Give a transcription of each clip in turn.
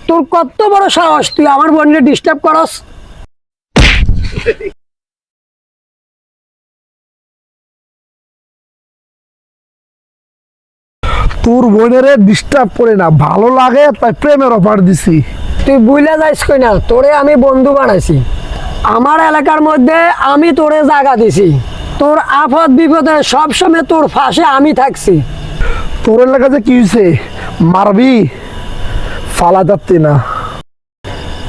তোর কত বড় সাহস তুই আমার বোনকে ডিস্টার্ব করস? তোর বোনের ডিস্টার্ব করে না, ভালো লাগে তাই প্রেমের অফার দিছি। তুই বুঝলে যাইস কই না, তোরে আমি বন্ধু বানাইছি। আমার এলাকার মধ্যে আমি তোরে জায়গা দিছি। তোর আপদ বিপদে সবসময় তোর পাশে আমি থাকছি। তোর এলাকাতে কি হয়েছে? মারবি? ফালা যাচ্ছে না।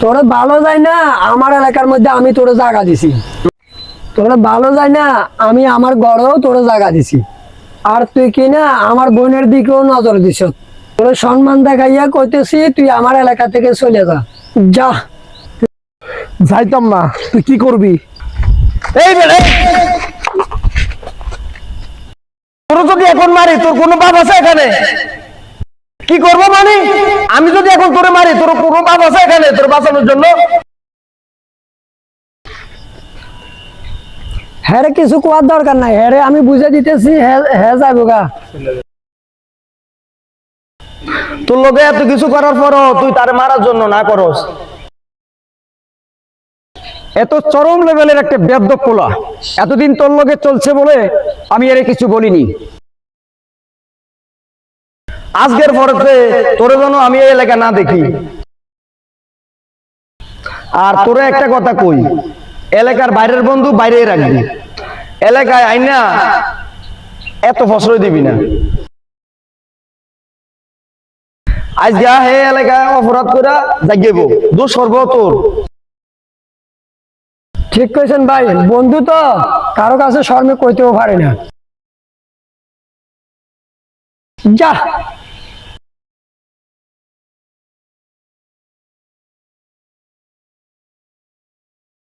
তোরে ভালো যায় না, আমার এলাকার মধ্যে আমি তোরে জায়গা দিছি। তোরে ভালো যায় না, আমি আমার ঘরেও তোরে জায়গা দিছি। আর তুই কি না আমার বোনের দিকেও নজর দিছ। তোরে সম্মান দেখাইয়া কইতেছি তুই আমার এলাকা থেকে চলে যা। যা। যাইতাম না, তুই কি করবি? এই বেড়ে তোর যদি এখন মারি তোর কোনো বাপ আছে এখানে? কি করবো মানে? আমি যদি এখন তোরে মারি তোর কোনো বাপ আছে এখানে তোর বাঁচানোর জন্য? হ্যাঁ রে, কিছু কোয়ার দরকার নাই। হ্যাঁ রে, আমি বুঝে দিতেছি। হ্যাঁ যাইব গা। তোর লোকে এত কিছু করার পরও তুই তারে মারার জন্য না করস। এত চরম লেভেলের একটা বেয়াদব পোলা এতদিন তোর লগে চলছে বলে আমি এর কিছু বলিনি। আজকের পরেতে তোর জন্য আমি এই এলাকা না দেখি। আর তোরে একটা কথা কই, এলাকার বাইরের বন্ধু বাইরেই রাখবি, এলাকায় আইনা এত ফসল দিবি না। আজ যা হে এলাকায় অপরাধ করে জাগিব, দোষ করব তোর। ঠিক কইছেন ভাই, বন্ধু তো কারো কাছে শর্মে কইতেও পারে না। যা।